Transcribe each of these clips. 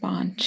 5।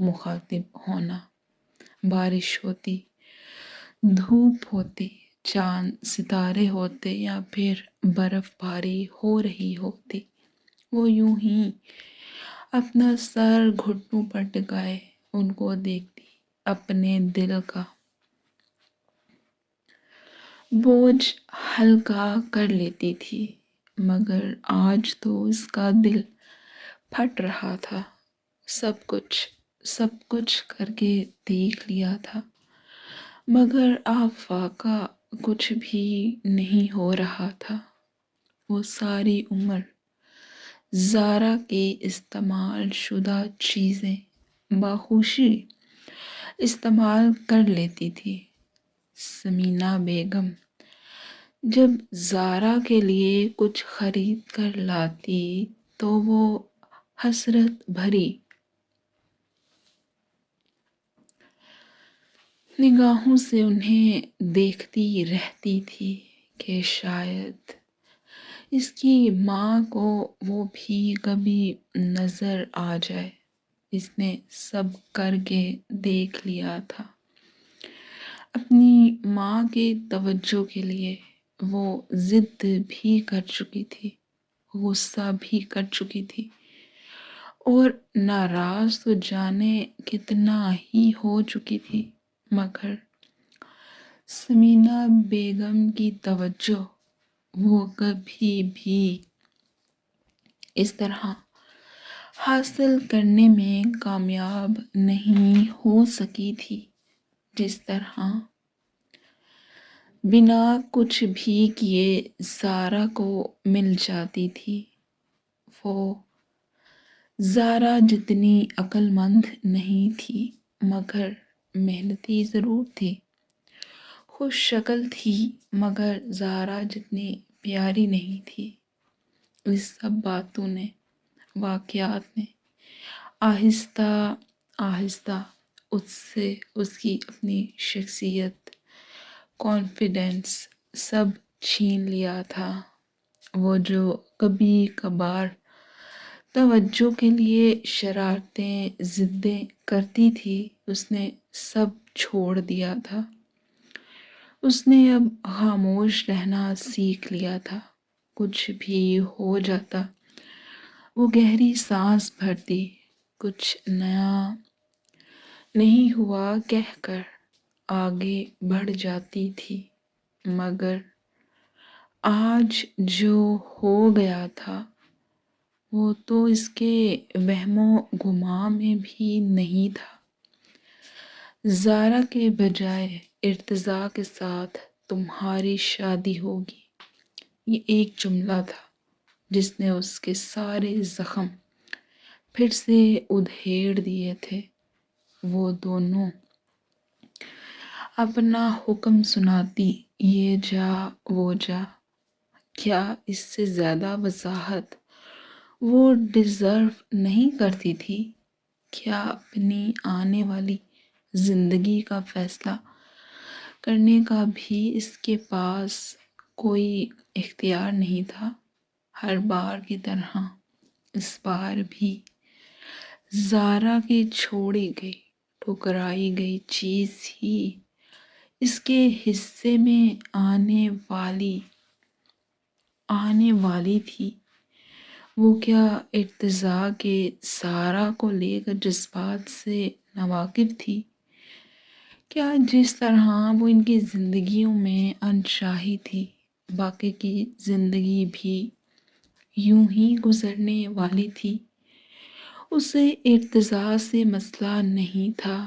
مخاطب ہونا، بارش ہوتی، دھوپ ہوتی، چاند ستارے ہوتے یا پھر برف باری ہو رہی ہوتی، وہ یوں ہی اپنا سر گھٹنوں پر ٹکائے ان کو دیکھتی، اپنے دل کا بوجھ ہلکا کر لیتی تھی۔ مگر آج تو اس کا دل پھٹ رہا تھا۔ سب کچھ کر کے دیکھ لیا تھا، مگر آفاقہ کچھ بھی نہیں ہو رہا تھا۔ وہ ساری عمر زارا کے استعمال شدہ چیزیں باخوشی استعمال کر لیتی تھی۔ ثمینہ بیگم جب زارا کے لیے کچھ خرید کر لاتی تو وہ حسرت بھری نگاہوں سے انہیں دیکھتی رہتی تھی کہ شاید اس کی ماں کو وہ بھی کبھی نظر آ جائے۔ اس نے سب کر کے دیکھ لیا تھا۔ اپنی ماں کی توجہ کے لیے وہ ضد بھی کر چکی تھی، غصہ بھی کر چکی تھی، اور ناراض تو جانے کتنا ہی ہو چکی تھی، مگر ثمینہ بیگم کی توجہ وہ کبھی بھی اس طرح حاصل کرنے میں کامیاب نہیں ہو سکی تھی جس طرح بنا کچھ بھی کیے زارا کو مل جاتی تھی۔ وہ زارا جتنی عقل مند نہیں تھی مگر محنتی ضرور تھی، خوش شکل تھی مگر زارا جتنی پیاری نہیں تھی۔ اس سب باتوں نے، واقعات نے آہستہ آہستہ اس کی اپنی شخصیت، کانفیڈنس سب چھین لیا تھا۔ وہ جو کبھی کبھار توجہ کے لیے شرارتیں، ضدیں کرتی تھی، اس نے سب چھوڑ دیا تھا۔ اس نے اب خاموش رہنا سیکھ لیا تھا۔ کچھ بھی ہو جاتا وہ گہری سانس بھرتی، کچھ نیا نہیں ہوا کہہ کر آگے بڑھ جاتی تھی۔ مگر آج جو ہو گیا تھا وہ تو اس کے وہم و گمان میں بھی نہیں تھا۔ زارا کے بجائے ارتضیٰ کے ساتھ تمہاری شادی ہوگی، یہ ایک جملہ تھا جس نے اس کے سارے زخم پھر سے ادھیڑ دیے تھے۔ وہ دونوں اپنا حکم سناتی، یہ جا وہ جا۔ کیا اس سے زیادہ وضاحت وہ ڈیزرو نہیں کرتی تھی؟ کیا اپنی آنے والی زندگی کا فیصلہ کرنے کا بھی اس کے پاس کوئی اختیار نہیں تھا؟ ہر بار کی طرح اس بار بھی زارا کی چھوڑی گئی، ٹھکرائی گئی چیز ہی اس کے حصے میں آنے والی تھی۔ وہ کیا ارتضیٰ کے زارا کو لے کر جذبات سے ناواقف تھی؟ کیا جس طرح وہ ان کی زندگیوں میں انشاہی تھی، باقی کی زندگی بھی یوں ہی گزرنے والی تھی؟ اسے ارتضیٰ سے مسئلہ نہیں تھا۔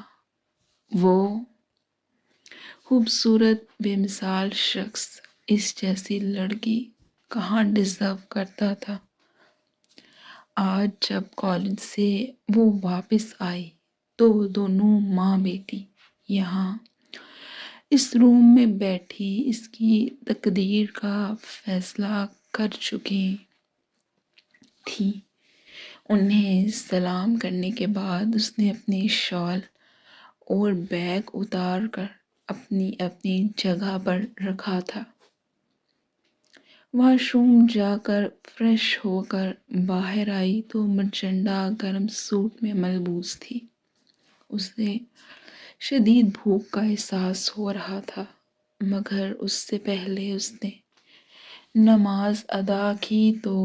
وہ خوبصورت بے مثال شخص اس جیسی لڑکی کہاں ڈیزرو کرتا تھا؟ آج جب کالج سے وہ واپس آئی تو دونوں ماں بیٹی یہاں اس روم میں بیٹھی اس کی تقدیر کا فیصلہ کر چکی تھیں۔ انہیں سلام کرنے کے بعد اس نے اپنی شال اور بیگ اتار کر اپنی اپنی جگہ پر رکھا تھا۔ واش روم جا کر فریش ہو کر باہر آئی تو مرچنڈا گرم سوٹ میں ملبوس تھی۔ اسے شدید بھوک کا احساس ہو رہا تھا، مگر اس سے پہلے اس نے نماز ادا کی تو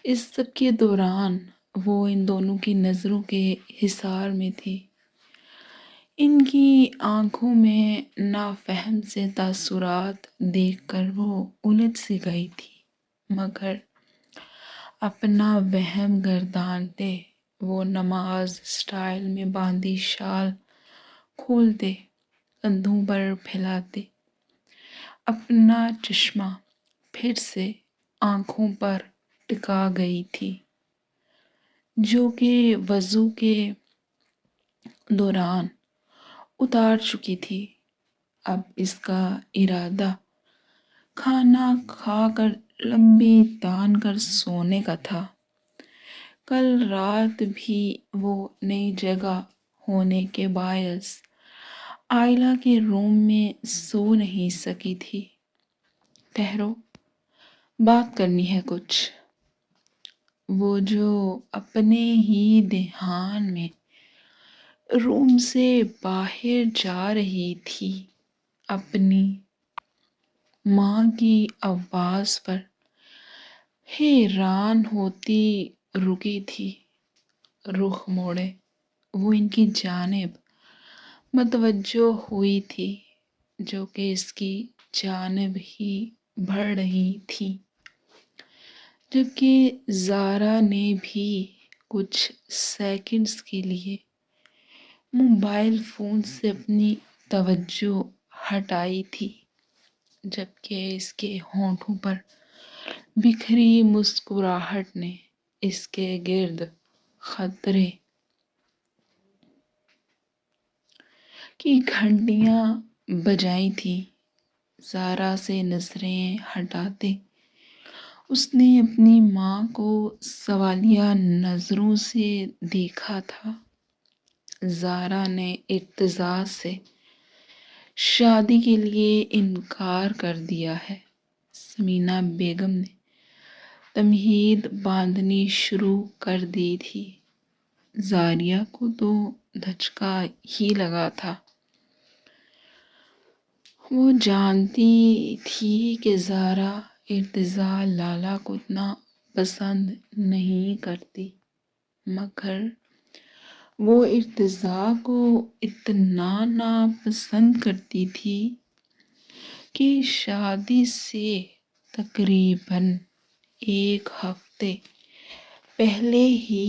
اس سب کے دوران وہ ان دونوں کی نظروں کے حصار میں تھی۔ ان کی آنکھوں میں نافہم سے تاثرات دیکھ کر وہ الجھ سی گئی تھی، مگر اپنا وہم گردانتے وہ نماز سٹائل میں باندھی شال کھولتے، کندھوں پر پھیلاتے، اپنا چشمہ پھر سے آنکھوں پر ٹکا گئی تھی، جو کہ وضو کے دوران اتار چکی تھی۔ اب اس کا ارادہ کھانا کھا کر لمبی تان کر سونے کا تھا۔ کل رات بھی وہ نئی جگہ ہونے کے باعث آئلہ کے روم میں سو نہیں سکی تھی۔ ٹھہرو، بات کرنی ہے کچھ۔ وہ جو اپنے ہی دھیان میں روم سے باہر جا رہی تھی، اپنی ماں کی آواز پر حیران ہوتی رکی تھی۔ رخ موڑے وہ ان کی جانب متوجہ ہوئی تھی، جو کہ اس کی جانب ہی بڑھ رہی تھی، جبکہ زارا نے بھی کچھ سیکنڈز کے لیے موبائل فون سے اپنی توجہ ہٹائی تھی، جبکہ اس کے ہونٹوں پر بکھری مسکراہٹ نے اس کے گرد خطرے کی گھنٹیاں بجائی تھیں۔ زارا سے نظریں ہٹاتے اس نے اپنی ماں کو سوالیہ نظروں سے دیکھا تھا۔ زارا نے ارتضی سے شادی کے لیے انکار کر دیا ہے۔ ثمینہ بیگم نے تمہید باندھنی شروع کر دی تھی۔ زاریہ کو تو دھچکا ہی لگا تھا۔ وہ جانتی تھی کہ زارا ارتضی لالہ کو اتنا پسند نہیں کرتی، مگر وہ ارتضی کو اتنا ناپسند کرتی تھی کہ شادی سے تقریباً ایک ہفتے پہلے ہی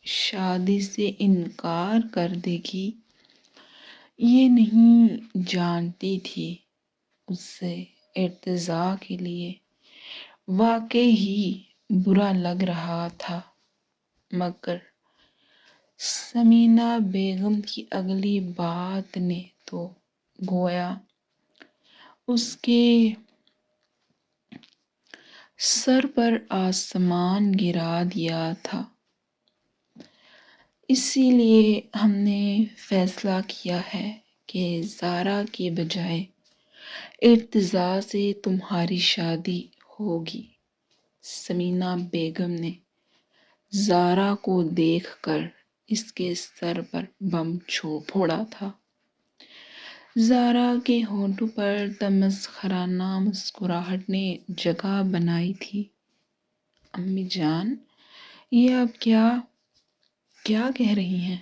شادی سے انکار کر دے گی۔ یہ نہیں جانتی تھی اسے ارتضی کے لیے واقعی ہی برا لگ رہا تھا، مگر ثمینہ بیگم کی اگلی بات نے تو گویا اس کے سر پر آسمان گرا دیا تھا۔ اسی لیے ہم نے فیصلہ کیا ہے کہ زارا کے بجائے ارتضی سے تمہاری شادی ہوگی۔ ثمینہ بیگم نے زارا کو دیکھ کر اس کے سر پر بم پھوڑا تھا۔ زارا کے ہونٹوں پر تمسخرانہ مسکراہٹ نے جگہ بنائی تھی۔ امی جان، یہ آپ کیا کہہ رہی ہیں؟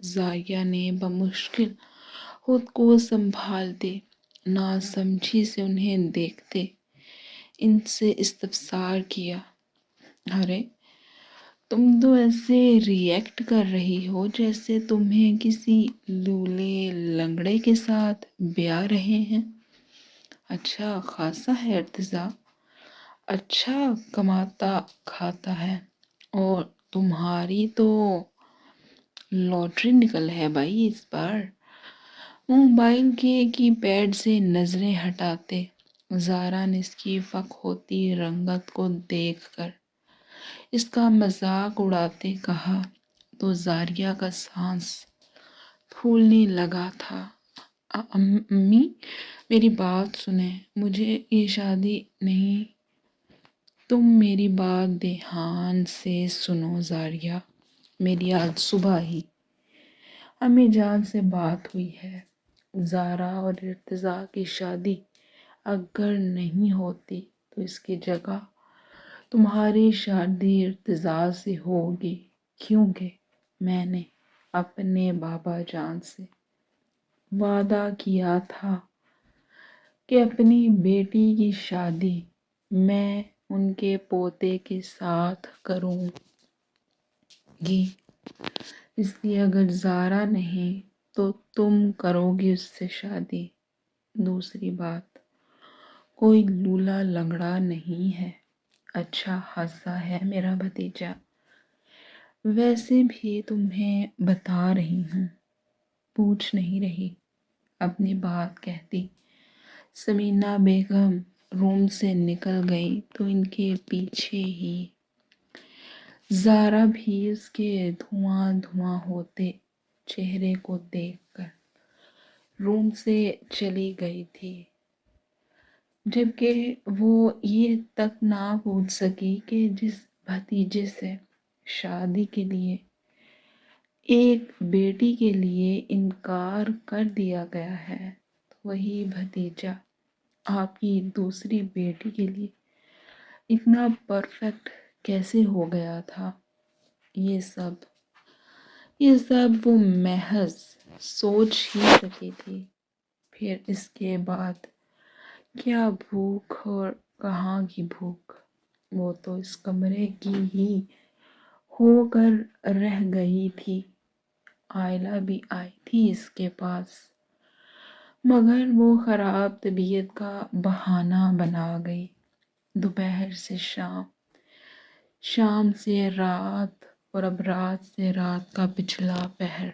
زاریہ نے بمشکل خود کو سنبھالتے ناسمجھی سے انہیں دیکھتے ان سے استفسار کیا۔ ارے تم تو ایسے ری ایکٹ کر رہی ہو جیسے تمہیں کسی لولے لنگڑے کے ساتھ بیاہ رہے ہیں۔ اچھا خاصا ہے ارتضی، اچھا کماتا کھاتا ہے، اور تمہاری تو لاٹری نکل ہے بھائی اس بار۔ موبائل کے کی پیڈ سے نظریں ہٹاتے زارا نے اس کی فک ہوتی رنگت کو دیکھ کر اس کا مذاق اڑاتے کہا تو زاریہ کا سانس پھولنے لگا تھا۔ امی میری بات سنیں، مجھے یہ شادی نہیں۔ تم میری بات دھیان سے سنو زاریہ، میری آج صبح ہی امی جان سے بات ہوئی ہے، زارا اور ارتضیٰ کی شادی اگر نہیں ہوتی تو اس کی جگہ تمہاری شادی ارتضیٰ سے ہوگی، کیونکہ میں نے اپنے بابا جان سے وعدہ کیا تھا کہ اپنی بیٹی کی شادی میں ان کے پوتے کے ساتھ کروں گی، اس لیے اگر زارا نہیں تو تم کرو گی اس سے شادی۔ دوسری بات، کوئی لولا لنگڑا نہیں ہے، اچھا خاصا ہے میرا بھتیجا۔ ویسے بھی تمہیں بتا رہی ہوں، پوچھ نہیں رہی، اپنی بات کہتی سمینا بیگم روم سے نکل گئی تو ان کے پیچھے ہی زارا بھی اس کے دھواں دھواں ہوتے چہرے کو دیکھ کر روم سے چلی گئی تھی، جبکہ وہ یہ تک نہ پوچھ سکی کہ جس بھتیجے سے شادی کے لیے ایک بیٹی کے لیے انکار کر دیا گیا ہے، تو وہی بھتیجا آپ کی دوسری بیٹی کے لیے اتنا پرفیکٹ کیسے ہو گیا تھا۔ یہ سب وہ محض سوچ ہی سکی تھی، پھر اس کے بعد کیا بھوک اور کہاں کی بھوک، وہ تو اس کمرے کی ہی ہو کر رہ گئی تھی۔ آئلہ بھی آئی تھی اس کے پاس، مگر وہ خراب طبیعت کا بہانہ بنا گئی۔ دوپہر سے شام، شام سے رات، اور اب رات سے رات کا پچھلا پہر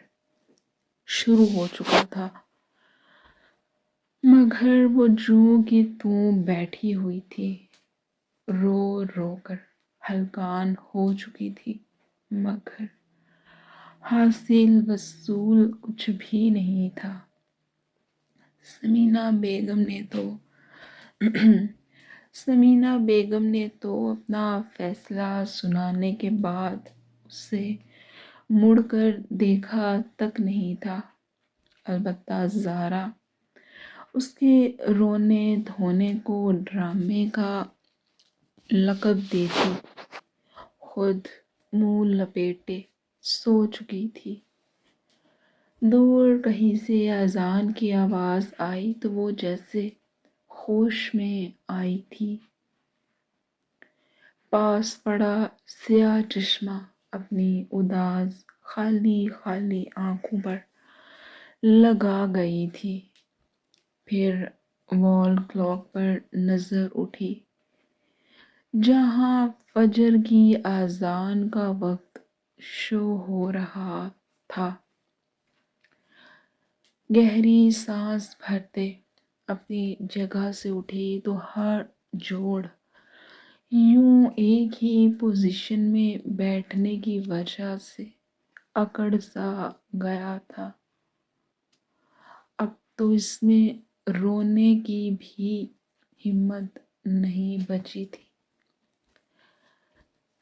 شروع ہو چکا تھا، مگر وہ جوں کی توں بیٹھی ہوئی تھی، رو رو کر ہلکان ہو چکی تھی، مگر حاصل وصول کچھ بھی نہیں تھا۔ سمینا بیگم نے تو اپنا فیصلہ سنانے کے بعد اسے مڑ کر دیکھا تک نہیں تھا، البتہ زارا اس کے رونے دھونے کو ڈرامے کا لقب دیتی خود منہ لپیٹے سو چکی تھی۔ دور کہیں سے اذان کی آواز آئی تو وہ جیسے ہوش میں آئی تھی، پاس پڑا سیاہ چشمہ اپنی اداس خالی خالی آنکھوں پر لگا گئی تھی، پھر وال کلاک پر نظر اٹھی جہاں فجر کی اذان کا وقت شو ہو رہا تھا۔ گہری سانس بھرتے اپنی جگہ سے اٹھی تو ہر جوڑ یوں ایک ہی پوزیشن میں بیٹھنے کی وجہ سے اکڑ سا گیا تھا، اب تو اس میں رونے کی بھی ہمت نہیں بچی تھی۔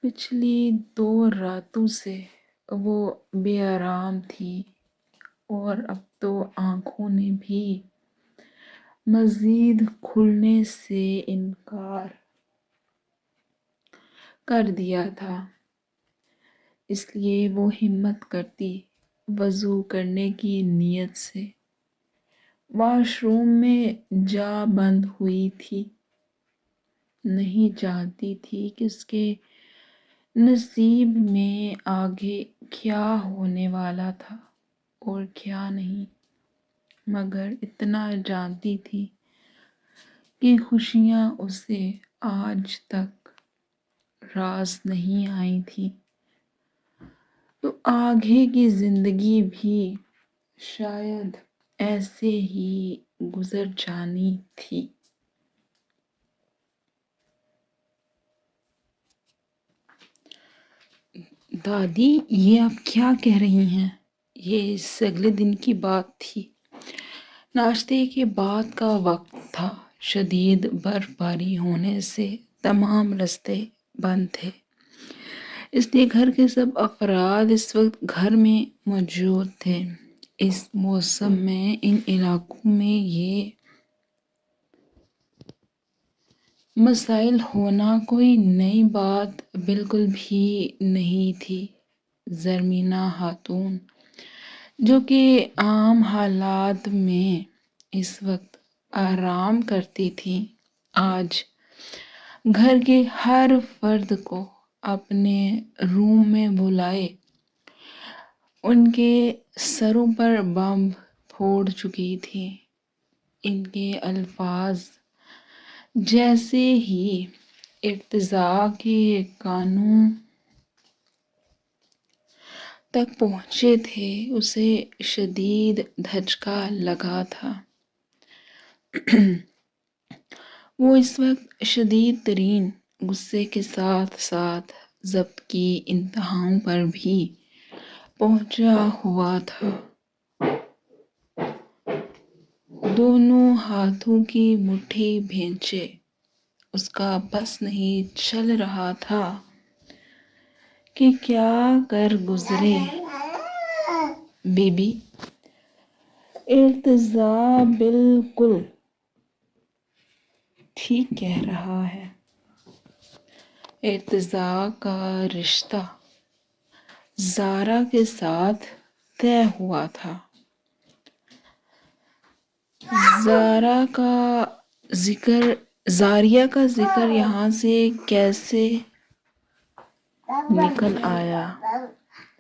پچھلی 2 راتوں سے وہ بے آرام تھی اور اب تو آنکھوں نے بھی مزید کھلنے سے انکار کر دیا تھا، اس لیے وہ ہمت کرتی وضو کرنے کی نیت سے واش روم میں جا بند ہوئی تھی۔ نہیں جانتی تھی کہ اس کے نصیب میں آگے کیا ہونے والا تھا اور کیا نہیں، مگر اتنا جانتی تھی کہ خوشیاں اسے آج تک راز نہیں آئی تھی، تو آگے کی زندگی بھی شاید ایسے ہی گزر جانی تھی۔ دادی، یہ آپ کیا کہہ رہی ہیں؟ یہ اس اگلے دن کی بات تھی، ناشتے کے بعد کا وقت تھا، شدید برف باری ہونے سے تمام راستے بند تھے، اس لیے گھر کے سب افراد اس وقت گھر میں موجود تھے۔ اس موسم میں ان علاقوں میں یہ مسائل ہونا کوئی نئی بات بالکل بھی نہیں تھی۔ زرمینہ خاتون جو کہ عام حالات میں اس وقت آرام کرتی تھی، آج گھر کے ہر فرد کو اپنے روم میں بلائے ان کے سروں پر بم پھوڑ چکی تھی۔ ان کے الفاظ جیسے ہی ارتضیٰ کے کانوں تک پہنچے تھے، اسے شدید دھچکا لگا تھا۔ وہ اس وقت شدید ترین غصے کے ساتھ ساتھ ضبط کی انتہاؤں پر بھی پہنچا ہوا تھا۔ دونوں ہاتھوں کی مٹھی بھینچے اس کا بس نہیں چل رہا تھا کہ کیا کر گزرے۔ بی بی ارتضیٰ بالکل ٹھیک کہہ رہا ہے۔ ارتضیٰ کا رشتہ زارا کے ساتھ طے ہوا تھا۔ زاریہ کا ذکر یہاں سے کیسے نکل آیا؟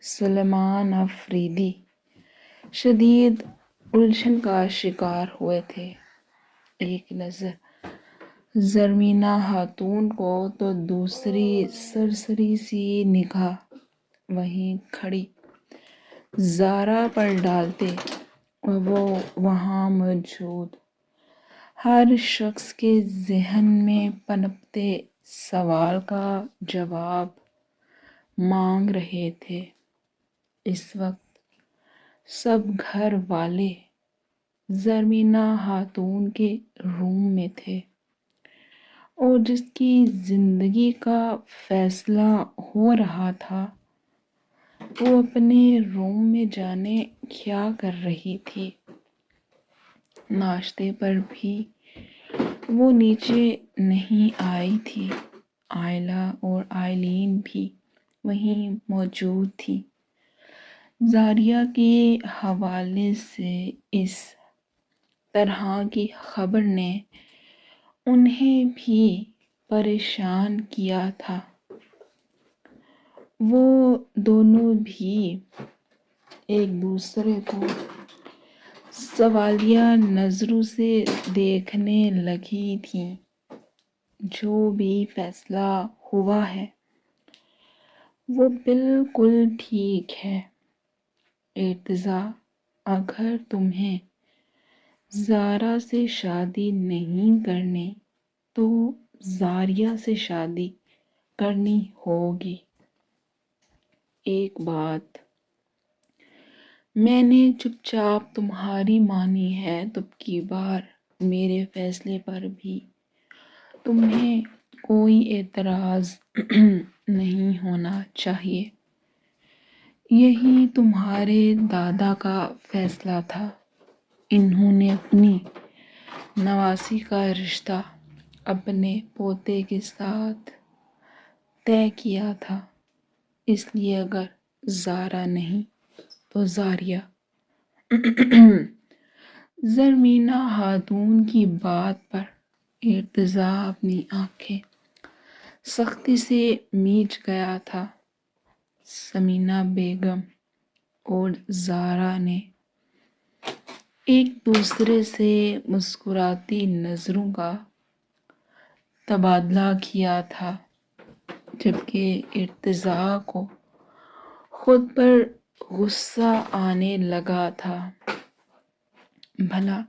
سلیمان افریدی شدید الجھن کا شکار ہوئے تھے۔ ایک نظر زرمینہ خاتون کو تو دوسری سرسری سی نگاہ وہیں کھڑی زارا پر ڈالتے، وہ وہاں موجود ہر شخص کے ذہن میں پنپتے سوال کا جواب مانگ رہے تھے۔ اس وقت سب گھر والے زرمینہ خاتون کے روم میں تھے، اور جس کی زندگی کا فیصلہ ہو رہا تھا، وہ اپنے روم میں جانے کیا کر رہی تھی۔ ناشتے پر بھی وہ نیچے نہیں آئی تھی۔ آئلہ اور آئلین بھی وہیں موجود تھی۔ زاریہ کے حوالے سے اس طرح کی خبر نے انہیں بھی پریشان کیا تھا۔ وہ دونوں بھی ایک دوسرے کو سوالیہ نظروں سے دیکھنے لگی تھیں۔ جو بھی فیصلہ ہوا ہے وہ بالکل ٹھیک ہے۔ ارتضیٰ، اگر تمہیں زارا سے شادی نہیں کرنی تو زاریہ سے شادی کرنی ہوگی۔ ایک بات میں نے چپ چاپ تمہاری مانی ہے، تب کی بار میرے فیصلے پر بھی تمہیں کوئی اعتراض نہیں ہونا چاہیے۔ یہی تمہارے دادا کا فیصلہ تھا۔ انہوں نے اپنی نواسی کا رشتہ اپنے پوتے کے ساتھ طے کیا تھا، اس لیے اگر زارا نہیں تو زاریہ۔ زرمینہ خاتون کی بات پر ارتضیٰ اپنی آنکھیں سختی سے میچ گیا تھا۔ ثمینہ بیگم اور زارا نے ایک دوسرے سے مسکراتی نظروں کا تبادلہ کیا تھا، جبکہ ارتضیٰ کو خود پر غصہ آنے لگا تھا۔ بھلا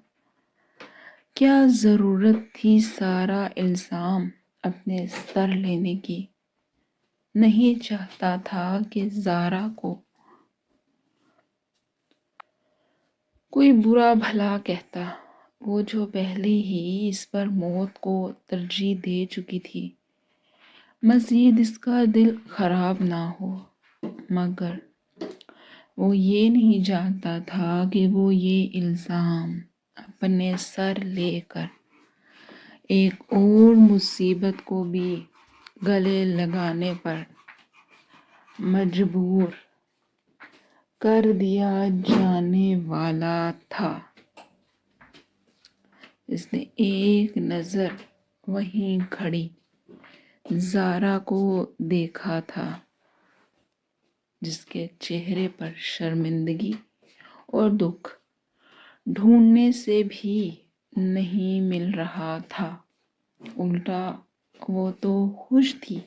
کیا ضرورت تھی سارا الزام اپنے سر لینے کی؟ نہیں چاہتا تھا کہ زارا کو کوئی برا بھلا کہتا، وہ جو پہلے ہی اس پر موت کو ترجیح دے چکی تھی۔ مزید اس کا دل خراب نہ ہو، مگر وہ یہ نہیں جانتا تھا کہ وہ یہ الزام اپنے سر لے کر ایک اور مصیبت کو بھی گلے لگانے پر مجبور کر دیا جانے والا تھا۔ اس نے ایک نظر وہیں کھڑی زارا کو دیکھا تھا، جس کے چہرے پر شرمندگی اور دکھ ڈھونڈنے سے بھی نہیں مل رہا تھا، الٹا وہ تو خوش تھی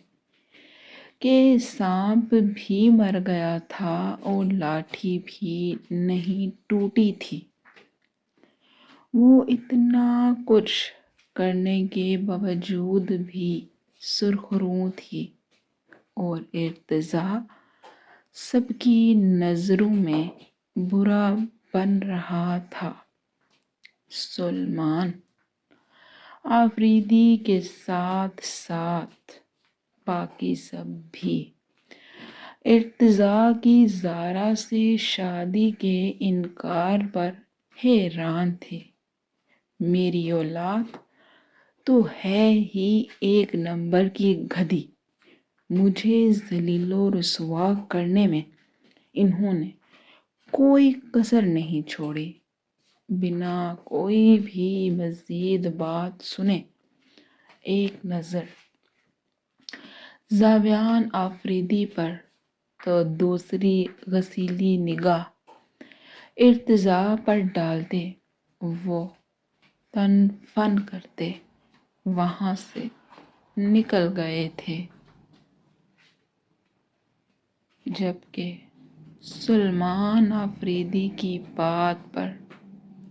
کہ سانپ بھی مر گیا تھا اور لاٹھی بھی نہیں ٹوٹی تھی۔ وہ اتنا کچھ کرنے کے باوجود بھی سرخرو تھی اور ارتضیٰ سب کی نظروں میں برا بن رہا تھا۔ سلیمان آفریدی کے ساتھ ساتھ باقی سب بھی ارتضیٰ کی زارا سے شادی کے انکار پر حیران تھے۔ میری اولاد تو ہے ہی ایک نمبر کی گدھی، مجھے ذلیل و رسوا کرنے میں انہوں نے کوئی کسر نہیں چھوڑی۔ بنا کوئی بھی مزید بات سنے ایک نظر ذابیان آفریدی پر تو دوسری غسیلی نگاہ ارتضیٰ پر ڈالتے وہ تن فن کرتے وہاں سے نکل گئے تھے، جبکہ سلیمان آفریدی کی بات پر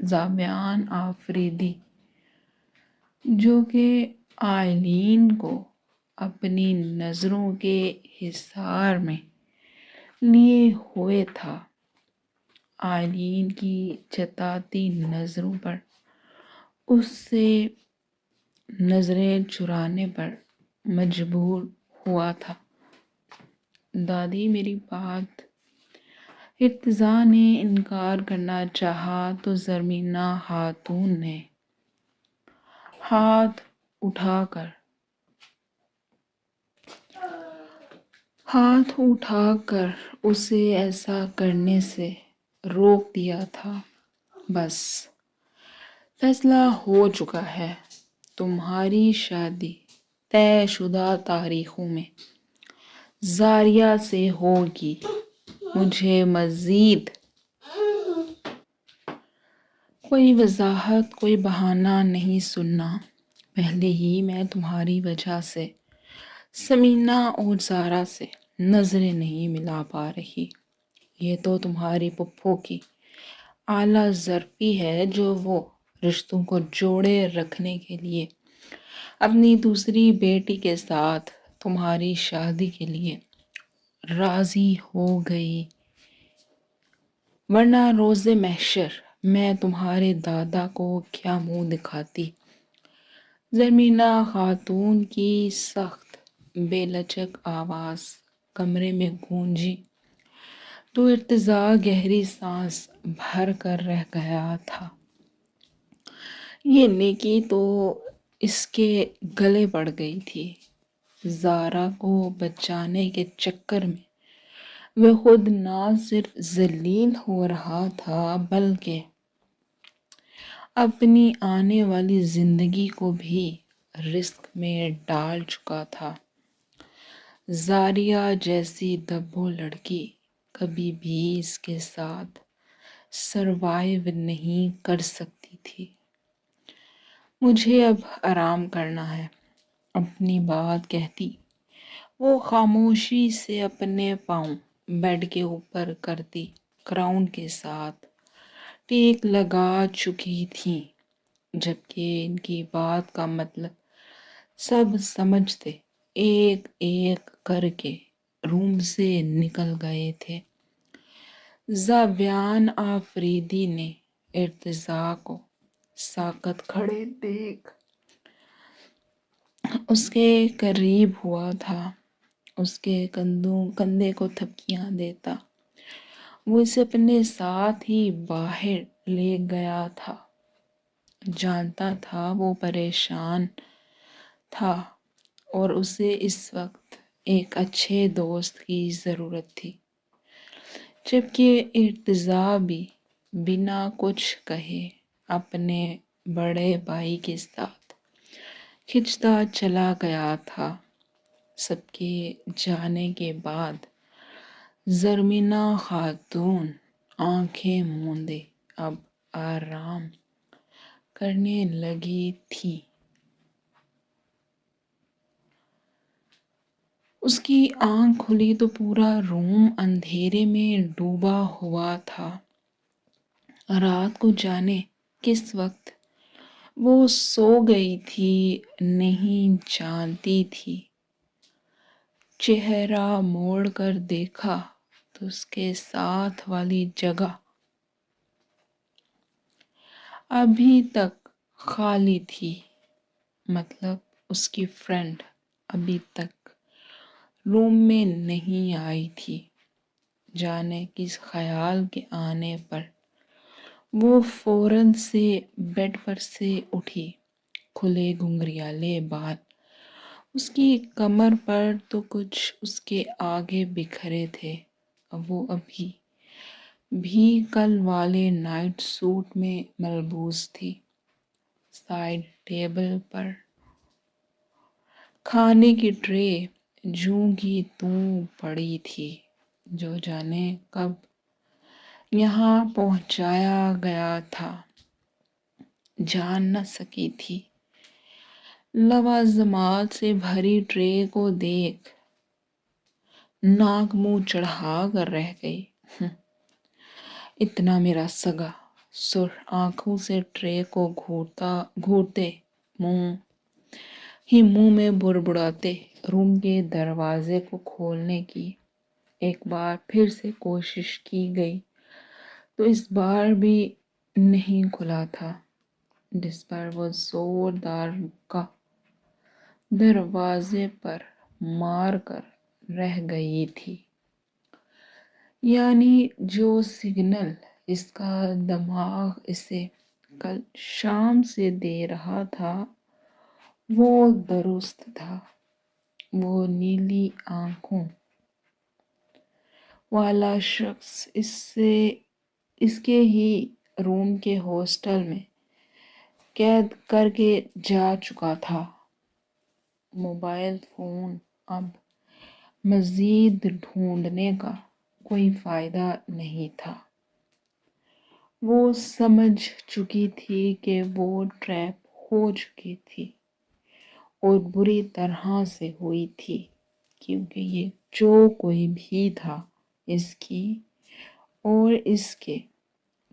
ذابیان آفریدی، جو کہ آئلین کو اپنی نظروں کے حصار میں لیے ہوئے تھا، آئلین کی جتاتی نظروں پر اس سے نظریں چرانے پر مجبور ہوا تھا۔ دادی میری بات۔ ارتضیٰ نے انکار کرنا چاہا تو زرمینہ خاتون نے ہاتھ اٹھا کر اسے ایسا کرنے سے روک دیا تھا۔ بس فیصلہ ہو چکا ہے، تمہاری شادی طے شدہ تاریخوں میں زاریہ سے ہوگی۔ مجھے مزید کوئی وضاحت، کوئی بہانہ نہیں سننا۔ پہلے ہی میں تمہاری وجہ سے ثمینہ اور زارا سے نظریں نہیں ملا پا رہی۔ یہ تو تمہاری پھپھو کی اعلیٰ ظرفی ہے جو وہ رشتوں کو جوڑے رکھنے کے لیے اپنی دوسری بیٹی کے ساتھ تمہاری شادی کے لیے راضی ہو گئی، ورنہ روز محشر میں تمہارے دادا کو کیا منہ دکھاتی۔ زرمینہ خاتون کی سخت بے لچک آواز کمرے میں گونجی تو ارتضیٰ گہری سانس بھر کر رہ گیا تھا۔ یہ نیکی تو اس کے گلے پڑ گئی تھی۔ زارا کو بچانے کے چکر میں وہ خود نہ صرف ذلیل ہو رہا تھا بلکہ اپنی آنے والی زندگی کو بھی رسک میں ڈال چکا تھا۔ زاریہ جیسی دبو لڑکی کبھی بھی اس کے ساتھ سروائیو نہیں کر سکتی تھی۔ مجھے اب آرام کرنا ہے، اپنی بات کہتی وہ خاموشی سے اپنے پاؤں بیڈ کے اوپر کرتی کراؤن کے ساتھ ٹیک لگا چکی تھیں، جبکہ ان کی بات کا مطلب سب سمجھتے ایک ایک کر کے روم سے نکل گئے تھے۔ ذابیان آفریدی نے ارتضیٰ کو ساکت کھڑے دیکھ اس کے قریب ہوا تھا، اس کے کندھے کو تھپکیاں دیتا وہ اسے اپنے ساتھ ہی باہر لے گیا تھا۔ جانتا تھا وہ پریشان تھا اور اسے اس وقت ایک اچھے دوست کی ضرورت تھی، جبکہ ارتضیٰ بھی بنا کچھ کہے اپنے بڑے بھائی کے ساتھ کھنچتا چلا گیا تھا۔ سب کے جانے کے بعد زرمینہ خاتون آنکھیں موندے اب آرام کرنے لگی تھی۔ اس کی آنکھ کھلی تو پورا روم اندھیرے میں ڈوبا ہوا تھا۔ رات کو جانے کس وقت وہ سو گئی تھی نہیں جانتی تھی۔ چہرہ موڑ کر دیکھا تو اس کے ساتھ والی جگہ ابھی تک خالی تھی، مطلب اس کی فرینڈ ابھی تک روم میں نہیں آئی تھی۔ جانے کس خیال کے آنے پر وہ فوراً سے بیڈ پر سے اٹھی۔ کھلے گھنگریالے بال اس کی کمر پر تو کچھ اس کے آگے بکھرے تھے۔ وہ ابھی بھی کل والے نائٹ سوٹ میں ملبوس تھی۔ سائڈ ٹیبل پر کھانے کی ٹرے جوں کی توں پڑی تھی، جو جانے کب یہاں پہنچایا گیا تھا جان نہ سکی تھی۔ لوازمات سے بھری ٹرے کو دیکھ ناک منہ چڑھا کر رہ گئی۔ اتنا میرا سگا، سرخ آنکھوں سے ٹرے کو گھورتے منہ میں بڑبڑاتے روم کے دروازے کو کھولنے کی ایک بار پھر سے کوشش کی گئی تو اس بار بھی نہیں کھلا تھا، جس پر وہ زوردار مکہ دروازے پر مار کر رہ گئی تھی۔ یعنی جو سگنل اس کا دماغ اسے کل شام سے دے رہا تھا وہ درست تھا۔ وہ نیلی آنکھوں والا شخص اس کے ہی روم کے ہاسٹل میں قید کر کے جا چکا تھا۔ موبائل فون اب مزید ڈھونڈنے کا کوئی فائدہ نہیں تھا۔ وہ سمجھ چکی تھی کہ وہ ٹریپ ہو چکی تھی اور بری طرح سے ہوئی تھی، کیونکہ یہ جو کوئی بھی تھا اس کی اور اس کے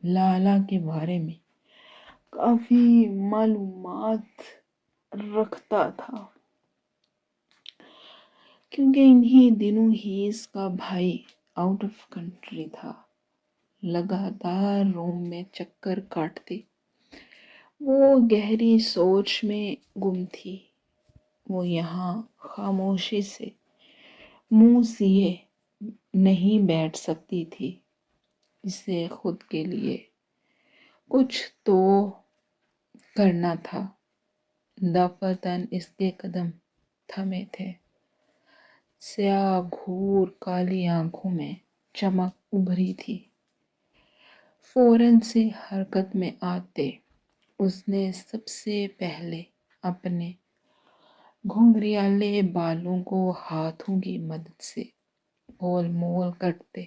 لالا کے بارے میں کافی معلومات رکھتا تھا، کیونکہ انہی دنوں ہی اس کا بھائی آؤٹ آف کنٹری تھا۔ لگاتار روم میں چکر کاٹتے وہ گہری سوچ میں گم تھی۔ وہ یہاں خاموشی سے منہ سیے نہیں بیٹھ سکتی تھی۔ اسے خود کے لیے کچھ تو کرنا تھا۔ دفعتاً اس کے قدم تھمے تھے۔ سیاہ گھور کالی آنکھوں میں چمک ابھری تھی۔ فوراً سے حرکت میں آتے اس نے سب سے پہلے اپنے گھنگریالے بالوں کو ہاتھوں کی مدد سے گول مول کرتے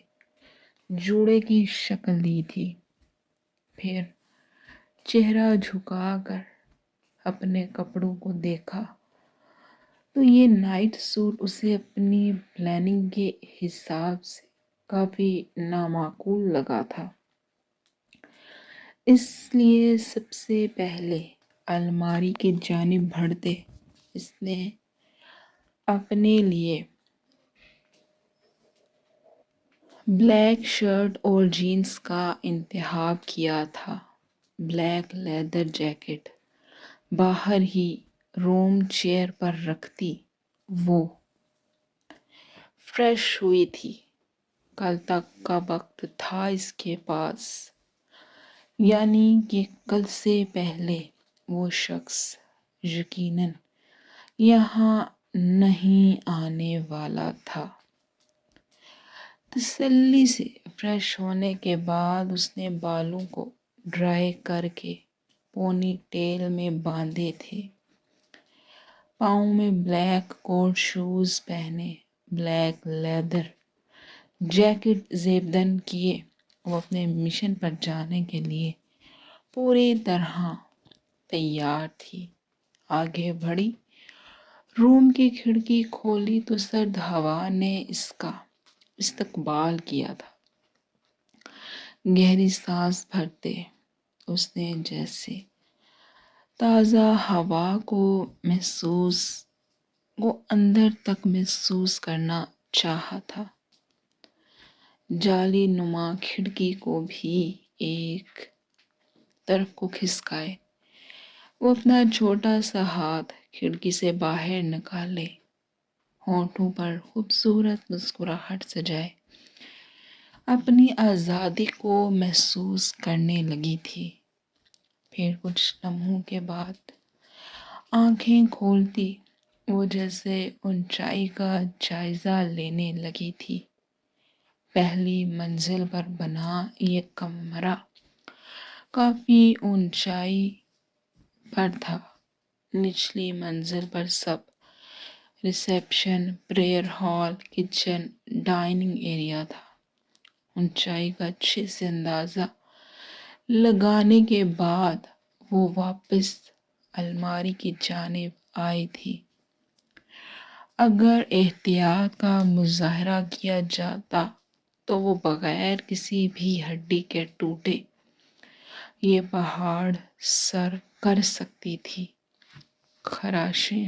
جوڑے کی شکل دی تھی۔ پھر چہرہ جھکا کر اپنے کپڑوں کو دیکھا تو یہ نائٹ سوٹ اسے اپنی پلاننگ کے حساب سے کافی نامعقول لگا تھا۔ اس لیے سب سے پہلے الماری کی جانب بڑھتے اس نے اپنے لیے بلیک شرٹ اور جینز کا انتخاب کیا تھا۔ بلیک لیدر جیکٹ باہر ہی روم چیئر پر رکھتی وہ فریش ہوئی تھی۔ کل تک کا وقت تھا اس کے پاس، یعنی کہ کل سے پہلے وہ شخص یقیناً یہاں نہیں آنے والا تھا۔ تسلی سے فریش ہونے کے بعد اس نے بالوں کو ڈرائی کر کے پونی ٹیل میں باندھے تھے، پاؤں میں بلیک کوٹ شوز پہنے، بلیک لیدر جیکٹ زیب بند کیے۔ وہ اپنے مشن پر جانے کے لیے پوری طرح تیار تھی۔ آگے بڑھی، روم کی کھڑکی کھولی تو سرد ہوا نے اس کا استقبال کیا تھا۔ گہری سانس بھرتے اس نے جیسے تازہ ہوا کو اندر تک محسوس کرنا چاہا تھا۔ جالی نما کھڑکی کو بھی ایک طرف کو کھسکائے، وہ اپنا چھوٹا سا ہاتھ کھڑکی سے باہر نکالے، ہونٹوں پر خوبصورت مسکراہٹ سجائے، اپنی آزادی کو محسوس کرنے لگی تھی۔ پھر کچھ لمحوں کے بعد آنکھیں کھولتی وہ جیسے اونچائی کا جائزہ لینے لگی تھی۔ پہلی منزل پر بنا یہ کمرہ کافی اونچائی پر تھا۔ نچلی منزل پر سب reception, prayer hall, kitchen, dining area تھا۔ اونچائی کا اچھے سے اندازہ لگانے کے بعد وہ واپس الماری کی جانب آئی تھی۔ اگر احتیاط کا مظاہرہ کیا جاتا تو وہ بغیر کسی بھی ہڈی کے ٹوٹے یہ پہاڑ سر کر سکتی تھی۔ خراشیں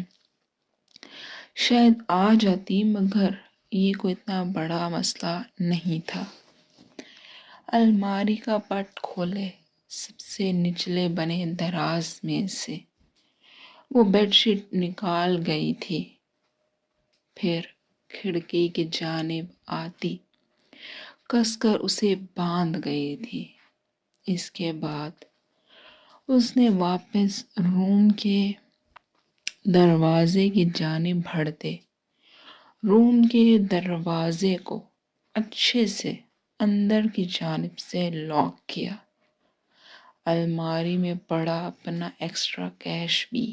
شاید آ جاتی مگر یہ کوئی اتنا بڑا مسئلہ نہیں تھا۔ الماری کا پٹ کھولے، سب سے نچلے بنے دراز میں سے وہ بیڈ شیٹ نکال گئی تھی، پھر کھڑکی کی جانب آتی کس کر اسے باندھ گئی تھی۔ اس کے بعد اس نے واپس روم کے دروازے کی جانب بڑھتے روم کے دروازے کو اچھے سے اندر کی جانب سے لاک کیا۔ الماری میں پڑا اپنا ایکسٹرا کیش بھی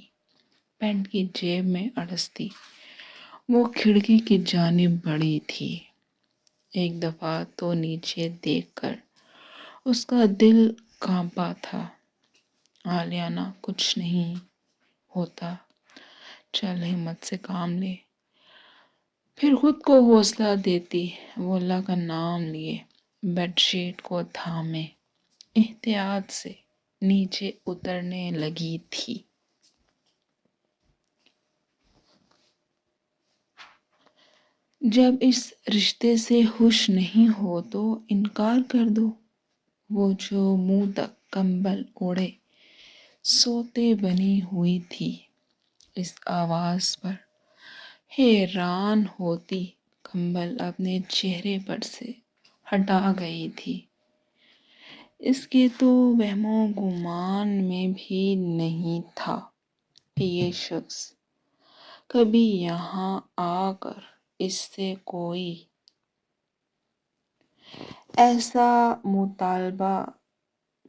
پینٹ کی جیب میں اڑستی وہ کھڑکی کی جانب بڑھی تھی۔ ایک دفعہ تو نیچے دیکھ کر اس کا دل کانپا تھا۔ عالیانہ کچھ نہیں ہوتا، چل ہمت سے کام لے۔ پھر خود کو حوصلہ دیتی وہ اللہ کا نام لیے بیڈ شیٹ کو تھامے احتیاط سے نیچے اترنے لگی تھی۔ جب اس رشتے سے خوش نہیں ہو تو انکار کر دو۔ وہ جو منہ تک کمبل اوڑھے سوتے بنی ہوئی تھی، اس آواز پر حیران ہوتی کمبل اپنے چہرے پر سے ہٹا گئی تھی۔ اس کے تو وہم و گمان میں بھی نہیں تھا کہ یہ شخص کبھی یہاں آ کر اس سے کوئی ایسا مطالبہ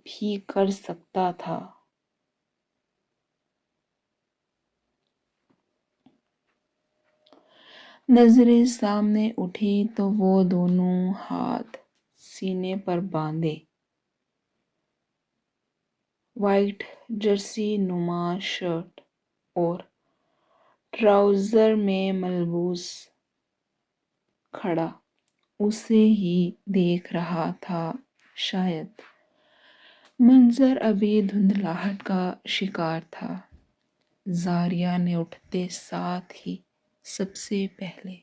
بھی کر سکتا تھا۔ نظریں سامنے اٹھی تو وہ دونوں ہاتھ سینے پر باندھے وائٹ جرسی نما شرٹ اور ٹراؤزر میں ملبوس کھڑا اسے ہی دیکھ رہا تھا۔ شاید منظر ابھی دھندلاہٹ کا شکار تھا۔ زاریہ نے اٹھتے ساتھ ہی سب سے پہلے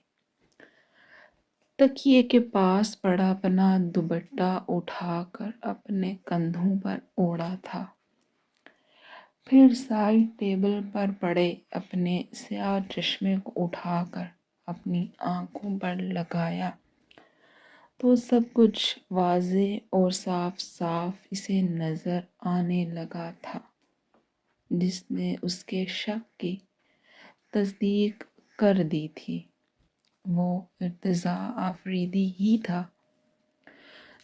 تکیے کے پاس پڑا اپنا دوپٹہ اٹھا کر اپنے کندھوں پر اوڑھا تھا، پھر سائیڈ ٹیبل پر پڑے اپنے سیاہ چشمے کو اٹھا کر اپنی آنکھوں پر لگایا تو سب کچھ واضح اور صاف صاف اسے نظر آنے لگا تھا، جس نے اس کے شک کی تصدیق کر دی تھی۔ وہ ارتضیٰ آفریدی ہی تھا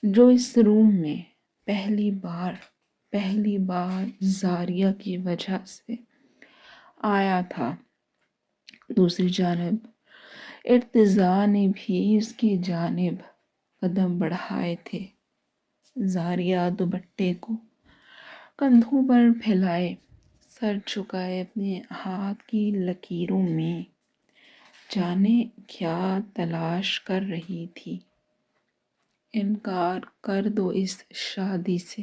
جو اس روم میں پہلی بار زاریہ کی وجہ سے آیا تھا۔ دوسری جانب ارتضیٰ نے بھی اس کی جانب قدم بڑھائے تھے۔ زاریہ دوپٹے کو کندھوں پر پھیلائے سر جھکائے اپنے ہاتھ کی لکیروں میں جانے کیا تلاش کر رہی تھی۔ انکار کر دو اس شادی سے۔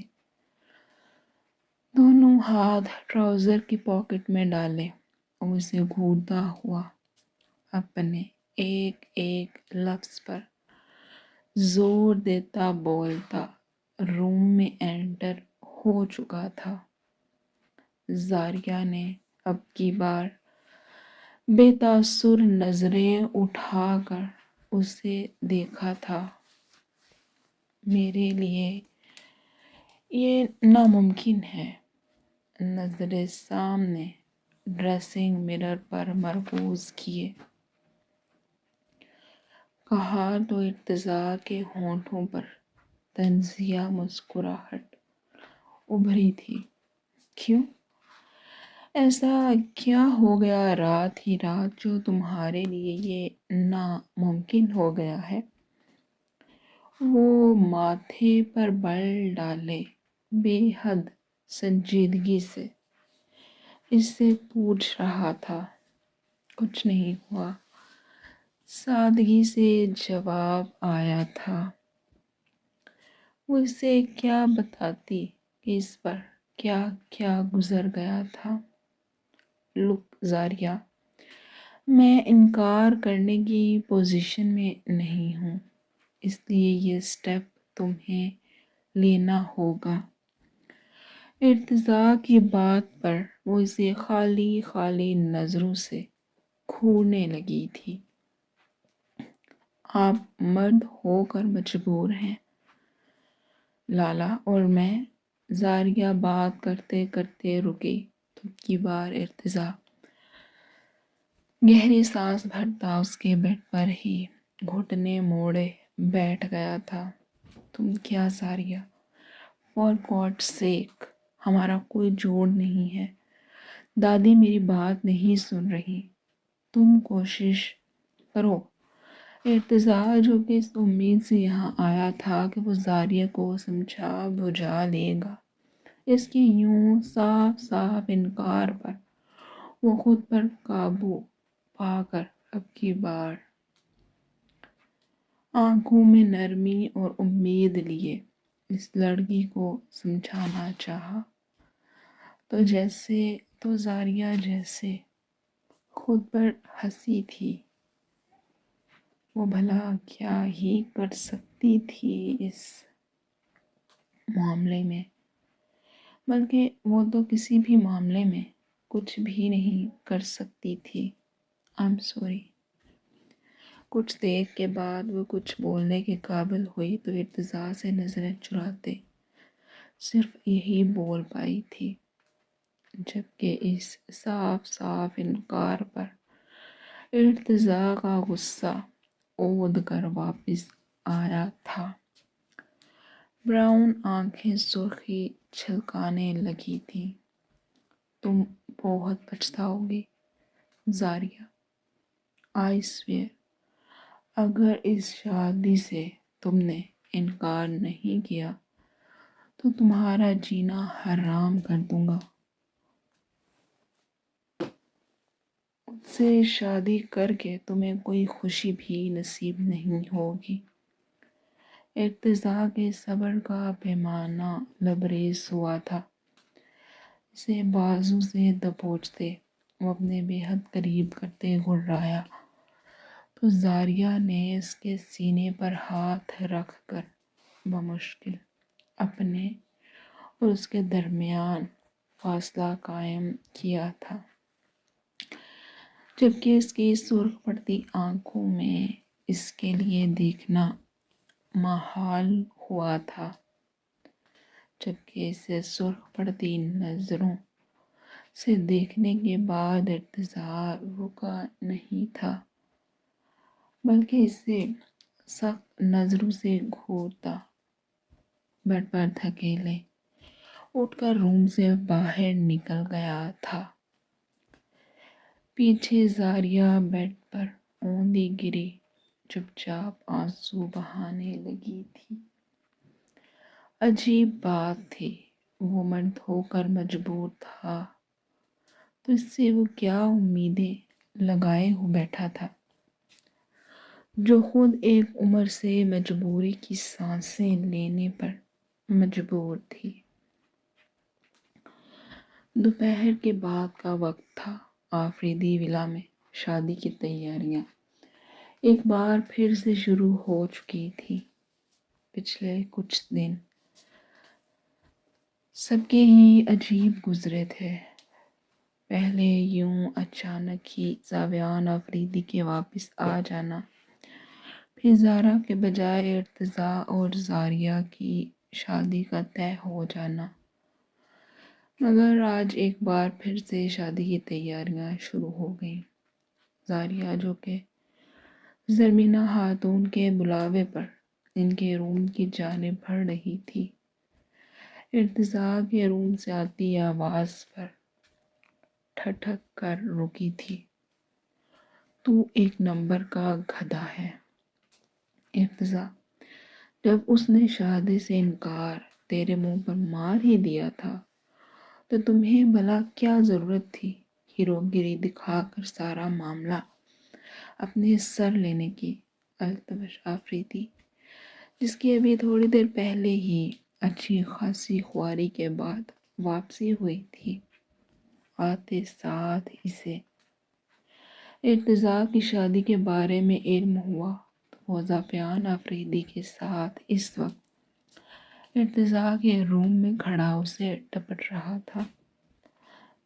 دونوں ہاتھ ٹراؤزر کی پاکٹ میں ڈالے اور اسے گھورتا ہوا اپنے ایک ایک لفظ پر زور دیتا بولتا روم میں انٹر ہو چکا تھا۔ زاریہ نے اب کی بار بے تاثر نظریں اٹھا کر اسے دیکھا تھا۔ میرے لیے یہ ناممکن ہے۔ نظریں سامنے ڈریسنگ مرر پر مرکوز کیے کہا تو ارتضیٰ کے ہونٹوں پر طنزیہ مسکراہٹ ابھری تھی۔ کیوں؟ ایسا کیا ہو گیا رات ہی رات جو تمہارے لیے یہ ناممکن ہو گیا ہے؟ وہ ماتھے پر بل ڈالے بے حد سنجیدگی سے اس سے پوچھ رہا تھا۔ کچھ نہیں ہوا، سادگی سے جواب آیا تھا۔ وہ اسے کیا بتاتی کہ اس پر کیا کیا گزر گیا تھا۔ لک زاریہ، میں انکار کرنے کی پوزیشن میں نہیں ہوں، اس لیے یہ سٹیپ تمہیں لینا ہوگا۔ ارتضیٰ کی بات پر وہ اسے خالی خالی نظروں سے گھورنے لگی تھی۔ آپ مرد ہو کر مجبور ہیں لالا اور میں۔ زاریہ بات کرتے کرتے رکی تو کی بار ارتضیٰ گہری سانس بھرتا اس کے بیڈ پر ہی گھٹنے موڑے بیٹھ گیا تھا۔ تم کیا زاریہ، فار گاڈ سیک، ہمارا کوئی جوڑ نہیں ہے۔ دادی میری بات نہیں سن رہی، تم کوشش کرو۔ ارتضیٰ جو کہ اس امید سے یہاں آیا تھا کہ وہ زاریہ کو سمجھا بجھا لے گا، اس کی یوں صاف صاف انکار پر وہ خود پر قابو پا کر اب کی بار آنکھوں میں نرمی اور امید لیے اس لڑکی کو سمجھانا چاہا تو زاریہ جیسے خود پر ہنسی تھی۔ وہ بھلا کیا ہی کر سکتی تھی اس معاملے میں، بلکہ وہ تو کسی بھی معاملے میں کچھ بھی نہیں کر سکتی تھی۔ I'm sorry۔ کچھ دیر کے بعد وہ کچھ بولنے کے قابل ہوئی تو ارتضیٰ سے نظریں چراتے صرف یہی بول پائی تھی، جبکہ اس صاف صاف انکار پر ارتضیٰ کا غصہ اودھ کر واپس آیا تھا۔ براؤن آنکھیں سرخی چھلکانے لگی تھیں۔ تم بہت پچھتاؤ گی زاریہ، آئی سویئر۔ اگر اس شادی سے تم نے انکار نہیں کیا تو تمہارا جینا حرام کر دوں گا۔ اس سے شادی کر کے تمہیں کوئی خوشی بھی نصیب نہیں ہوگی۔ ارتضیٰ کے صبر کا پیمانہ لبریز ہوا تھا۔ اسے بازو سے دبوچتے وہ اپنے بے حد قریب کرتے گھرایا تو زاریہ نے اس کے سینے پر ہاتھ رکھ کر بمشکل اپنے اور اس کے درمیان فاصلہ قائم کیا تھا، جبکہ اس کی سرخ پڑتی آنکھوں میں اس کے لیے دیکھنا محال ہوا تھا، جبکہ اسے سرخ پڑتی نظروں سے دیکھنے کے بعد ارتضا رکا نہیں تھا، بلکہ اسے سخت نظروں سے گھورتا بیڈ پر دھکیلے اٹھ کر روم سے باہر نکل گیا تھا۔ پیچھے زاریہ بیڈ پر اوندھی گری چپ چاپ آنسو بہانے لگی تھی۔ عجیب بات تھی، وہ مرد ہو کر مجبور تھا تو اس سے وہ کیا امیدیں لگائے ہو بیٹھا تھا، جو خود ایک عمر سے مجبوری کی سانسیں لینے پر مجبور تھی۔ دوپہر کے بعد کا وقت تھا۔ آفریدی ولا میں شادی کی تیاریاں ایک بار پھر سے شروع ہو چکی تھی۔ پچھلے کچھ دن سب کے ہی عجیب گزرے تھے۔ پہلے یوں اچانک ہی زاویان آفریدی کے واپس آ جانا، پھر زارا کے بجائے ارتضا اور زاریہ کی شادی کا طے ہو جانا، مگر آج ایک بار پھر سے شادی کی تیاریاں شروع ہو گئیں۔ زاریہ جو کہ زرمینہ خاتون کے بلاوے پر ان کے روم کی جانب بڑھ رہی تھی، ارتضا کے روم سے آتی آواز پر ٹھٹک کر رکی تھی۔ تو ایک نمبر کا گدھا ہے ارتضا، جب اس نے شادی سے انکار تیرے منہ پر مار ہی دیا تھا تو تمہیں بھلا کیا ضرورت تھی ہیرو گری دکھا کر سارا معاملہ اپنے سر لینے کی۔ التمش آفریدی، جس کی ابھی تھوڑی دیر پہلے ہی اچھی خاصی خواری کے بعد واپسی ہوئی تھی، آتے ساتھ اسے ارتضا کی شادی کے بارے میں علم ہوا تو وہ زاویان آفریدی کے ساتھ اس وقت ارتضا کے روم میں کھڑا اسے ڈپٹ رہا تھا۔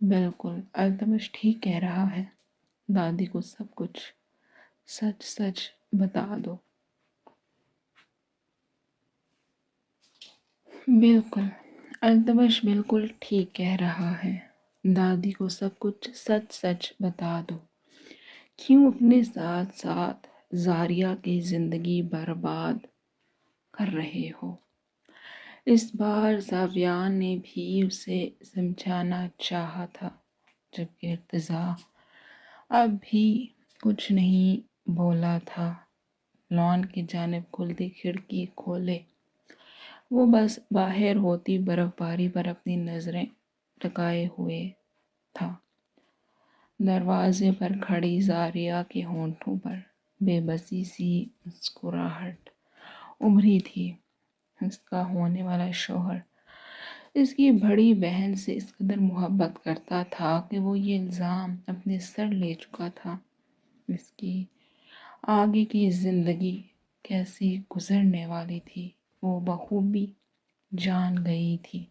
بالکل، التمش ٹھیک کہہ رہا ہے، دادی کو سب کچھ سچ سچ بتا دو۔ بالکل، التمش بالکل ٹھیک کہہ رہا ہے، دادی کو سب کچھ سچ سچ بتا دو۔ کیوں اپنے ساتھ ساتھ زاریہ کی زندگی برباد کر رہے ہو؟ اس بار زاویان نے بھی اسے سمجھانا چاہا تھا، جبکہ ارتضا اب بھی کچھ نہیں بولا تھا۔ لان کی جانب کھلتی کھڑکی کھولے وہ بس باہر ہوتی برف باری پر اپنی نظریں ٹکائے ہوئے تھا۔ دروازے پر کھڑی زاریہ کے ہونٹوں پر بے بسی سی مسکراہٹ ابھری تھی۔ اس کا ہونے والا شوہر اس کی بڑی بہن سے اس قدر محبت کرتا تھا کہ وہ یہ الزام اپنے سر لے چکا تھا۔ اس کی آگے کی زندگی کیسی گزرنے والی تھی وہ بخوبی جان گئی تھی۔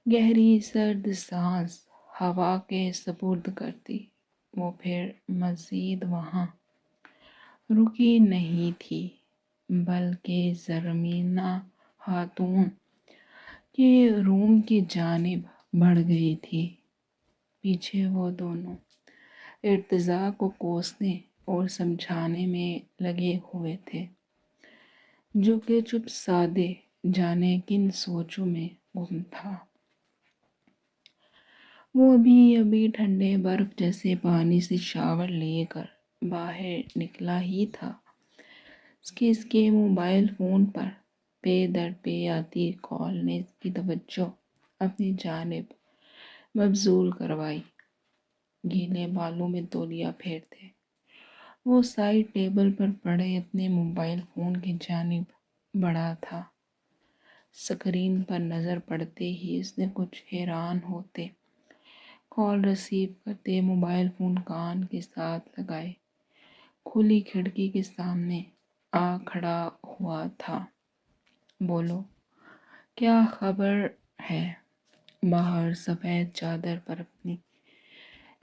گہری سرد سانس ہوا کے سپرد کرتی وہ پھر مزید وہاں رکی نہیں تھی، بلکہ زرمینہ خاتون کے روم کی جانب بڑھ گئی تھی۔ پیچھے وہ دونوں ارتضا کو کوسنے اور سمجھانے میں لگے ہوئے تھے، جو کہ چپ سادے جانے کن سوچوں میں گم تھا۔ وہ ابھی ٹھنڈے برف جیسے پانی سے شاور لے کر باہر نکلا ہی تھا کہ اس کے موبائل فون پر پے در پے آتی کال نے اس کی توجہ اپنی جانب مبذول کروائی۔ گیلے بالوں میں تولیہ پھیرتے وہ سائڈ ٹیبل پر پڑے اپنے موبائل فون کی جانب بڑھا تھا۔ سکرین پر نظر پڑتے ہی اس نے کچھ حیران ہوتے کال ریسیو کرتے موبائل فون کان کے ساتھ لگائے کھلی کھڑکی کے سامنے آ کھڑا ہوا تھا۔ بولو، کیا خبر ہے؟ باہر سفید چادر پر اپنی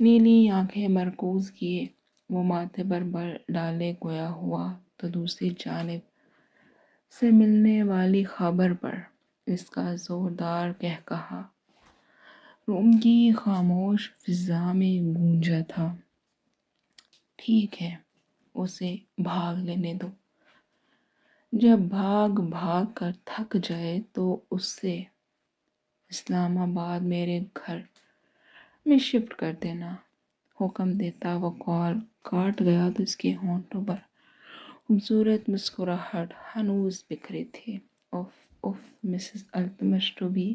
نیلی آنکھیں مرکوز کیے وہ ماتھے پر بر ڈالے گویا ہوا تو دوسری جانب سے ملنے والی خبر پر اس کا زوردار قہقہا روم کی خاموش فضا میں گونجا تھا۔ ٹھیک ہے، اسے بھاگ لینے دو۔ جب بھاگ بھاگ کر تھک جائے تو اس سے اسلام آباد میرے گھر میں شفٹ کر دینا۔ حکم دیتا وہ کال کاٹ گیا تو اس کے ہونٹوں پر خوبصورت مسکراہٹ ہنوز بکھرے تھے۔ اف مسز التمش تو بھی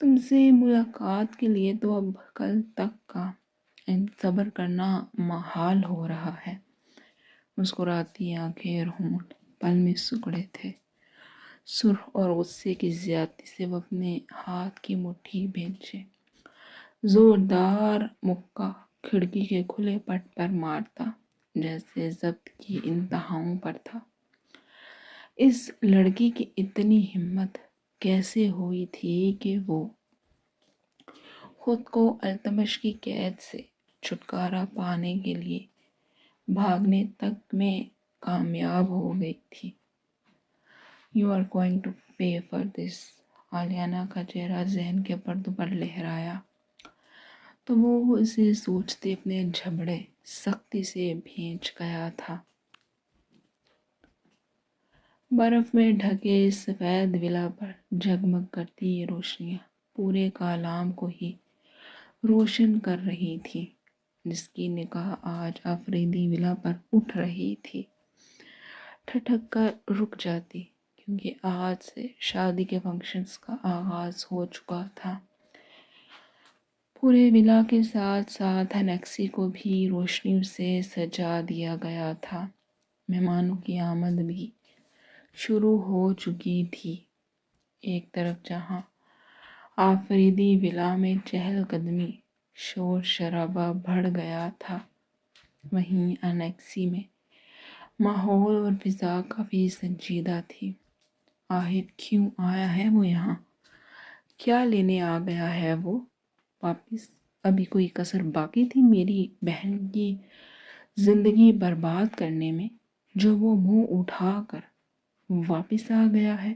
تم سے ملاقات کے لیے تو اب کل تک کا صبر کرنا محال ہو رہا ہے۔ مسکراتی آنکھیں اور ہونٹ پل میں سکڑے تھے۔ سرخ اور غصے کی زیادتی سے وہ اپنے ہاتھ کی مٹھی بھینچے زوردار مکہ کھڑکی کے کھلے پٹ پر مارتا جیسے ضبط کی انتہاؤں پر تھا۔ اس لڑکی کی اتنی ہمت کیسے ہوئی تھی کہ وہ خود کو التمش کی قید سے چھٹکارا پانے کے لیے بھاگنے تک میں کامیاب ہو گئی تھی۔ You are going to pay for this۔ آلیانہ کا چہرہ ذہن کے پردوں پر لہرایا تو وہ اسے سوچتے اپنے جھبڑے سختی سے بھینچ گیا تھا۔ برف میں ڈھکے سفید ولا پر جگمگ کرتی یہ روشنیاں پورے کالام کو ہی روشن کر رہی تھی، جس کی نگاہ آج آفریدی ولا پر اٹھ رہی تھی۔ ٹھٹک کر رک جاتی کیونکہ آج سے شادی کے فنکشنز کا آغاز ہو چکا تھا۔ پورے ولا کے ساتھ ساتھ انیکسی کو بھی روشنیوں سے سجا دیا گیا تھا۔ مہمانوں کی آمد بھی شروع ہو چکی تھی۔ ایک طرف جہاں آفریدی ولا میں چہل قدمی شور شرابہ بڑھ گیا تھا، وہیں انیکسی میں ماحول اور فضا کافی سنجیدہ تھی۔ آخر کیوں آیا ہے وہ یہاں؟ کیا لینے آ گیا ہے وہ واپس؟ ابھی کوئی کسر باقی تھی میری بہن کی زندگی برباد کرنے میں جو وہ منہ اٹھا کر واپس آ گیا ہے؟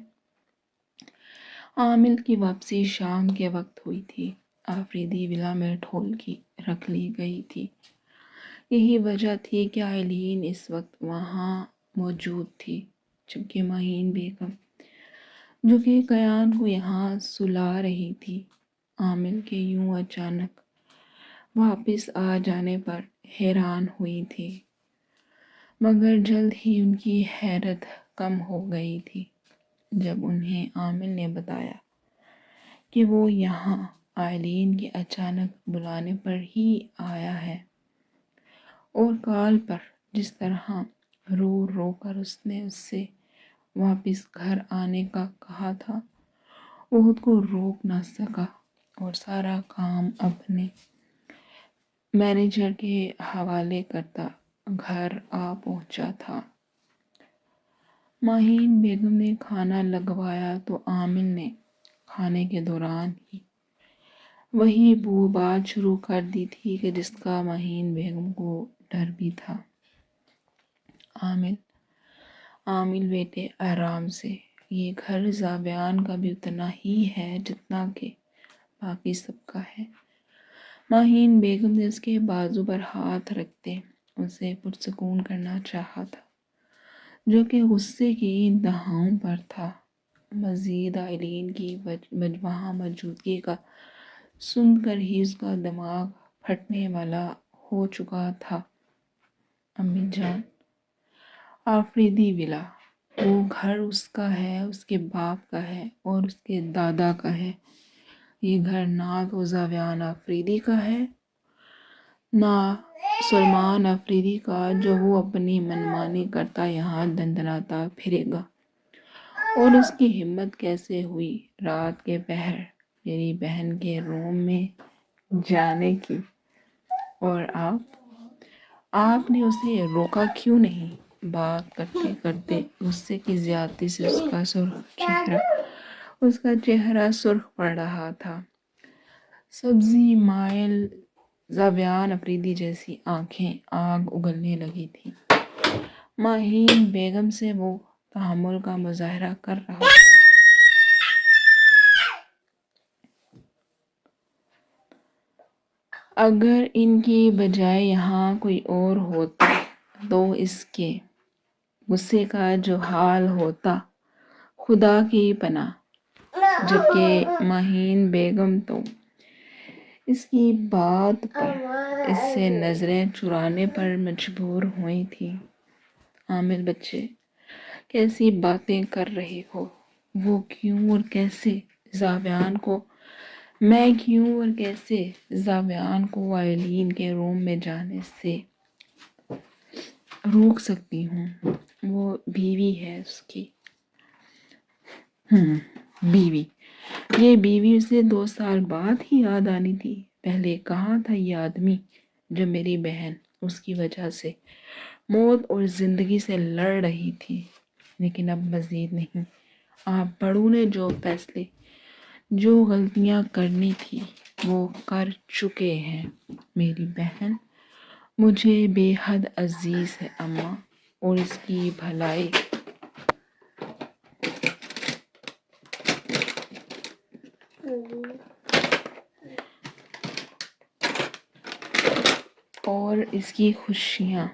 عامل کی واپسی شام کے وقت ہوئی تھی۔ آفریدی ولا میں ڈھولکی رکھ لی گئی تھی۔ یہی وجہ تھی کہ آئلین اس وقت وہاں موجود تھی، جبکہ ماہین بیگم جو کہ کیان کو یہاں سلا رہی تھی، عامل کے یوں اچانک واپس آ جانے پر حیران ہوئی تھی، مگر جلد ہی ان کی حیرت کم ہو گئی تھی جب انہیں عامل نے بتایا کہ وہ یہاں آئلین کے اچانک بلانے پر ہی آیا ہے، اور کال پر جس طرح رو رو کر اس نے اس سے واپس گھر آنے کا کہا تھا، وہ خود کو روک نہ سکا اور سارا کام اپنے مینیجر کے حوالے کرتا گھر آ پہنچا تھا۔ ماہین بیگم نے کھانا لگوایا تو عامل نے کھانے کے دوران ہی وہی بات شروع کر دی تھی کہ جس کا ماہین بیگم کو ڈر بھی تھا۔ عامل بیٹے آرام سے، یہ گھر زاویان کا بھی اتنا ہی ہے جتنا کہ باقی سب کا ہے۔ ماہین بیگم نے اس کے بازو پر ہاتھ رکھتے اسے پرسکون کرنا چاہا تھا، جو کہ غصے کی انتہاؤں پر تھا۔ مزید آئلین کی وہاں موجودگی کا سن کر ہی اس کا دماغ پھٹنے والا ہو چکا تھا۔ امی جان، آفریدی ولا، وہ گھر اس کا ہے، اس کے باپ کا ہے اور اس کے دادا کا ہے۔ یہ گھر نہ تو زاویان آفریدی کا ہے نہ سلمان آفریدی کا، جو وہ اپنی منمانی کرتا یہاں دندناتا پھرے گا۔ اور اس کی ہمت کیسے ہوئی رات کے پہر میری بہن کے روم میں جانے کی؟ اور آپ نے اسے روکا کیوں نہیں؟ بات کرتے کرتے غصے کی زیادتی سے اس کا چہرہ سرخ پڑ رہا تھا۔ سبزی مائل زاویان آفریدی جیسی آنکھیں آگ اگلنے لگی تھی۔ ماہین بیگم سے وہ تحمل کا مظاہرہ کر رہا تھا۔ اگر ان کی بجائے یہاں کوئی اور ہوتا تو اس کے غصے کا جو حال ہوتا خدا کی پناہ، جبکہ مہین بیگم تو اس کی بات پر اس سے نظریں چرانے پر مجبور ہوئی تھی۔ عامر بچے کیسی باتیں کر رہے ہو؟ وہ کیوں اور کیسے زاویان کو میں کیوں اور کیسے زاویان کو آئلین کے روم میں جانے سے روک سکتی ہوں؟ وہ بیوی ہے اس کی۔ بیوی، یہ بیوی اسے 2 سال بعد ہی یاد آنی تھی۔ پہلے کہاں تھا یہ آدمی جو میری بہن اس کی وجہ سے موت اور زندگی سے لڑ رہی تھی؟ لیکن اب مزید نہیں۔ آپ بڑوں نے جو فیصلے، جو غلطیاں کرنی تھی وہ کر چکے ہیں۔ میری بہن مجھے بے حد عزیز ہے اماں، اور اس کی بھلائی اور اس کی خوشیاں،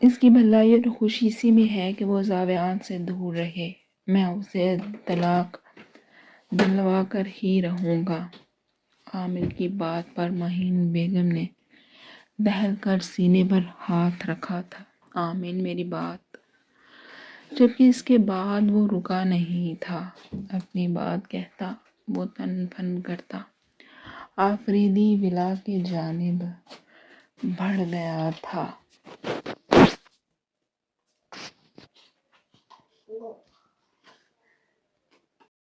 اس کی بھلائی اور خوشی اسی میں ہے کہ وہ زاویان سے دور رہے۔ میں اسے طلاق دلوا کر ہی رہوں گا۔ عامر کی بات پر مہین بیگم نے دہل کر سینے پر ہاتھ رکھا تھا۔ آمین میری بات۔ جبکہ اس کے بعد وہ رکا نہیں تھا، اپنی بات کہتا، وہ تن پن کرتا، آفریدی ولا کی جانب بڑھ گیا تھا۔